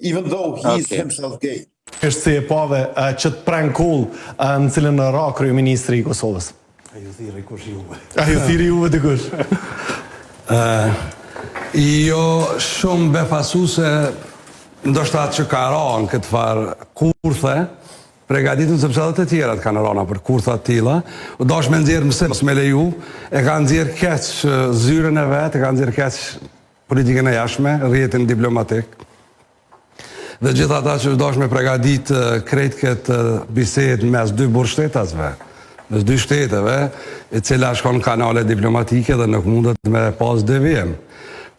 even though he's himself gay. Është si e pave që të prankull në cilën ra kryeministri I Kosovës. A ju thiri kush juve. A ju thiri juve të kush. Jo shumë befasuse, ndoshta që ka ra në këtë farë kurthe, pregaditën sepse edhe të tjerat kanë rana për kurtha të tilla, u dash me nxjerr mësim me leju, e kanë nxjerr keq zyrën e vet, e kanë nxjerr keq politikën e jashtme, rrjetin diplomatik. Dhe gjithë ata që dash me pregadit krejt këtë bisedë mes dy burgshtetasve, mes dy shteteve, e cila shkon kanale diplomatike dhe nuk mundet me pas devijim.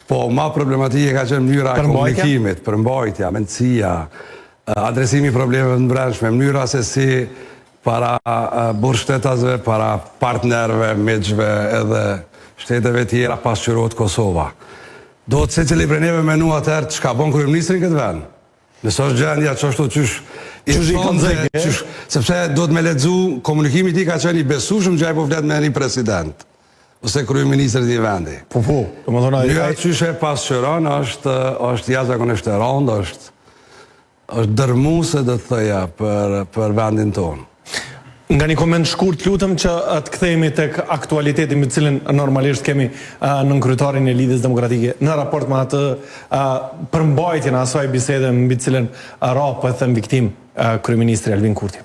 Po ma problematike ka qenë mënyra e komunikimit, përmbajtja, mendësia, adresimi problemeve të brendshme, mënyra se si para burgshtetasve, para partnerve, miqve edhe shteteve tjera pasqyrohet Kosova. Do të secili prej neve menu atëherë çka bën kryeministri këtë vend. Nëse është gjendja që ashtu qysh I konzek, sepse do të me lexu komunikimi ti ka qenë I besueshëm që ai po flet me një president ose kryeministri I vendi. Po, domethënë ai qysh e pasqyron është jashtëzakonisht e rëndë, është dërmuese do të thoja për vendin tonë. Nga një koment shkurt lutem që të kthehemi tek aktualiteti me cilin normalisht kemi në kryetarin e Lidhjes Demokratike në raport me atë përmbajtjen e asaj bisede mbi të cilën ra po e them viktim kryeministri Albin Kurti.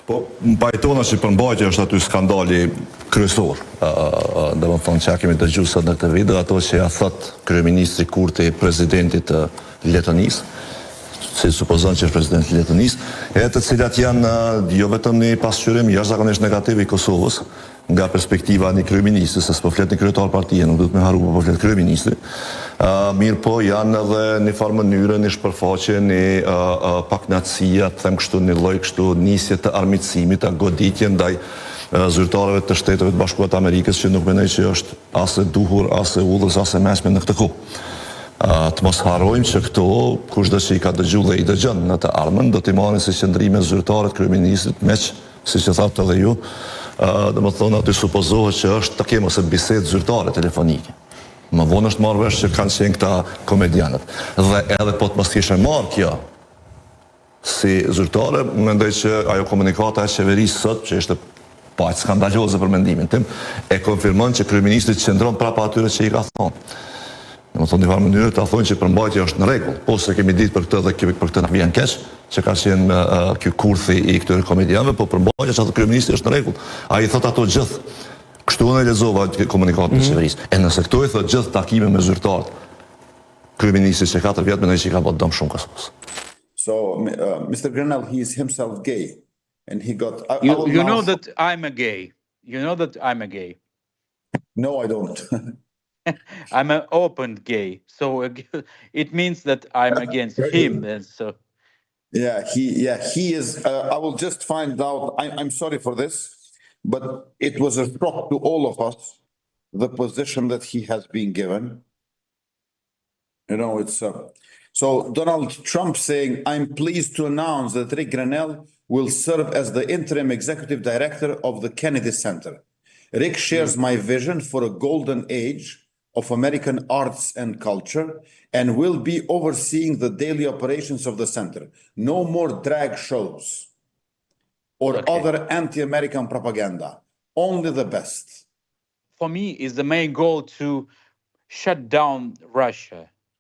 Po, më pajtona që përmbajtja është aty skandali kryesor. Dhe më thonë që kemi dëgjuar sot në këtë video, ato që ja thot kryeministri Kurti presidentit të Letonisë, si supozon që është presidenti I Letonisë, e të cilat janë jo vetëm një pasqyrim jashtëzakonisht negativ I Kosovës, nga perspektiva një kryeministri, se s'po flet një kryetar partie, nuk duhet me haru, po flet kryeministri. Mirë po janë edhe një farë mënyre, një shpërfaqe, një paknatësia, të them kështu një lloj kështu nisje të armiqësimit, të goditje ndaj zyrtarëve të Shteteve të Bashkuara të Amerikës, që nuk mendoj që është as e duhur, as e udhës, as e mesme në këtë kohë. Të mos harrojmë që këto, kushdo që I ka dëgju dhe I dëgjon në të ardhmen, do t'i marrin si qëndrime zyrtarët kryeministrit, meq, si që thatë edhe ju, dhe më thonë aty supozohet që është të kemë ose bisedë zyrtare telefonike. Më vonë është marrë vesh që kanë qenë këta komedianët. Dhe edhe po të mos kishe marrë kjo si zyrtare, mendoj që ajo komunikata e qeverisë sot, që ishte paq skandaloze për mendimin tim, e konfirmon që kryeministri qëndron prapa atyre që I ka thonë. Në më thonë një farë mënyrë të thonë që përmbajtja është në rregull, po se kemi ditë për këtë dhe për këtë në vjen keq, që ka qenë ky kurthi I këtyre komedianëve, po përmbajtja që ato kryeministri është në rregull. Ai thot ato gjithë. Kështu unë e lexova komunikatën e qeverisë. E nëse këto I thot gjithë takime me zyrtarët, kryeministri që 4 vjet mendoj që I ka bërë dëm shumë Kosovës. So Mr. Grenell, he is himself gay and he got You know that I'm a gay. You know that I'm a gay. No, I don't. I'm an open gay, so it means that I'm against him. And so, he is. I will just find out. I'm sorry for this, but it was a shock to all of us, the position that he has been given. You know, it's so Donald Trump saying, "I'm pleased to announce that Rick Grenell will serve as the interim executive director of the Kennedy Center. Rick shares my vision for a golden age of American arts and culture and will be overseeing the daily operations of the center. No more drag shows or other anti-American propaganda. Only the best." For me, is the main goal to shut down Russia.